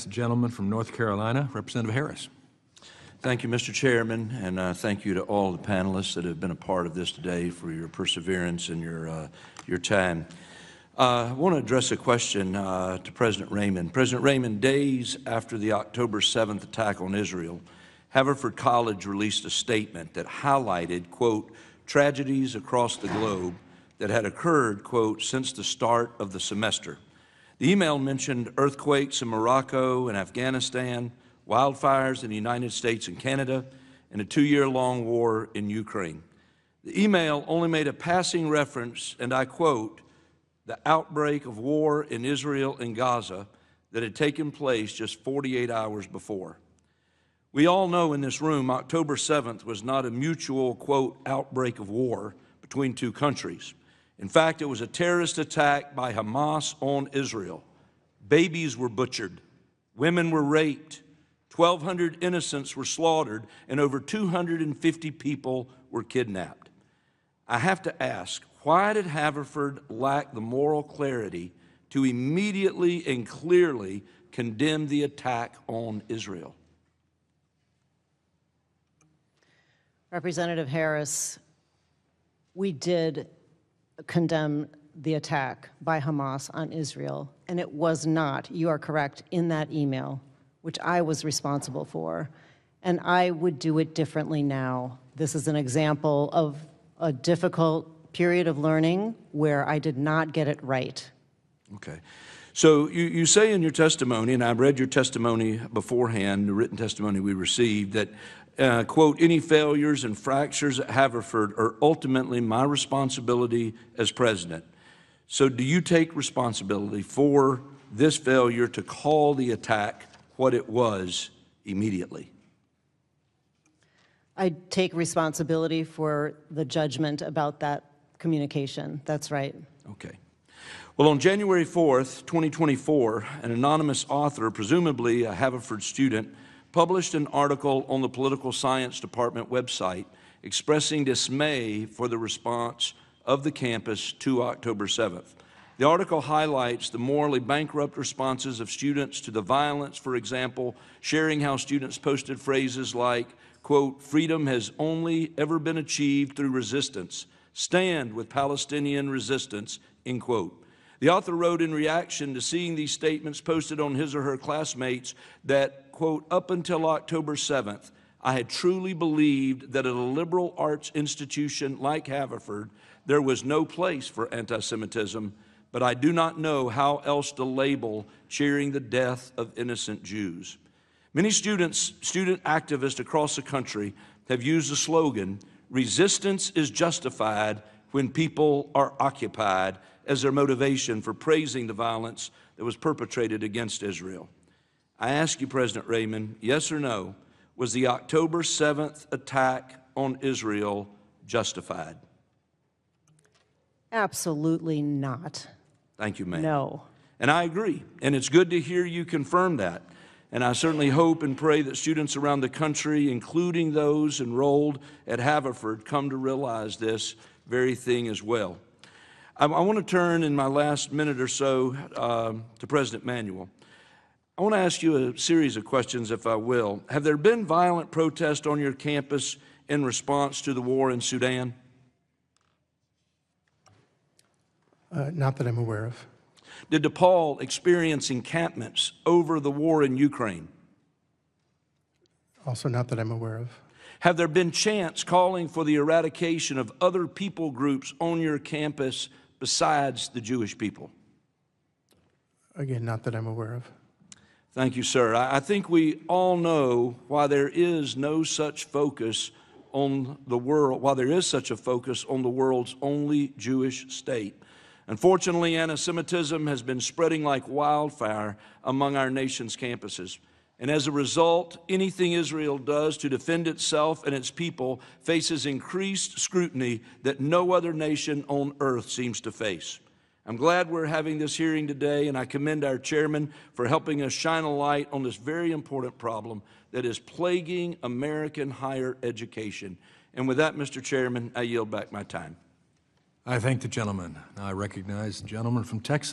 the gentleman from North Carolina, Representative Harris. Thank you, Mr. Chairman, and thank you to all the panelists that have been a part of this today for your perseverance and your time. I want to address a question to President Raymond. President Raymond, days after the October 7th attack on Israel, Haverford College released a statement that highlighted, quote, tragedies across the globe that had occurred, quote, since the start of the semester. The email mentioned earthquakes in Morocco and Afghanistan, wildfires in the United States and Canada, and a 2-year-long war in Ukraine. The email only made a passing reference, and I quote, the outbreak of war in Israel and Gaza that had taken place just 48 hours before. We all know in this room October 7th was not a mutual, quote, outbreak of war between two countries. In fact, it was a terrorist attack by Hamas on Israel. Babies were butchered, women were raped, 1,200 innocents were slaughtered, and over 250 people were kidnapped. I have to ask, why did Haverford lack the moral clarity to immediately and clearly condemn the attack on Israel? Representative Harris, we did condemn the attack by Hamas on Israel, and it was not, you are correct, in that email, which I was responsible for, and I would do it differently now. This is an example of a difficult period of learning where I did not get it right. Okay. So you say in your testimony, and I read your testimony beforehand, the written testimony we received, that, quote, any failures and fractures at Haverford are ultimately my responsibility as president. So do you take responsibility for this failure to call the attack what it was immediately? I take responsibility for the judgment about that communication. That's right. Okay. Well, on January 4th, 2024, an anonymous author, presumably a Haverford student, published an article on the Political Science Department website expressing dismay for the response of the campus to October 7th. The article highlights the morally bankrupt responses of students to the violence, for example, sharing how students posted phrases like, quote, freedom has only ever been achieved through resistance. Stand with Palestinian resistance, end quote. The author wrote in reaction to seeing these statements posted on his or her classmates that, quote, up until October 7th, I had truly believed that at a liberal arts institution like Haverford, there was no place for anti-Semitism, but I do not know how else to label cheering the death of innocent Jews. Many student activists across the country have used the slogan, resistance is justified when people are occupied, as their motivation for praising the violence that was perpetrated against Israel. I ask you, President Raymond, yes or no, was the October 7th attack on Israel justified? Absolutely not. Thank you, ma'am. No. And I agree, and it's good to hear you confirm that. And I certainly hope and pray that students around the country, including those enrolled at Haverford, come to realize this very thing as well. I want to turn in my last minute or so to President Manuel. I want to ask you a series of questions, if I will. Have there been violent protests on your campus in response to the war in Sudan? Not that I'm aware of. Did DePaul experience encampments over the war in Ukraine? Also not that I'm aware of. Have there been chants calling for the eradication of other people groups on your campus besides the Jewish people? Again, not that I'm aware of. Thank you, sir. I think we all know why there is no such focus on the world, why there is such a focus on the world's only Jewish state. Unfortunately, antisemitism has been spreading like wildfire among our nation's campuses. And as a result, anything Israel does to defend itself and its people faces increased scrutiny that no other nation on earth seems to face. I'm glad we're having this hearing today, and I commend our chairman for helping us shine a light on this very important problem that is plaguing American higher education. And with that, Mr. Chairman, I yield back my time. I thank the gentleman. Now I recognize the gentleman from Texas.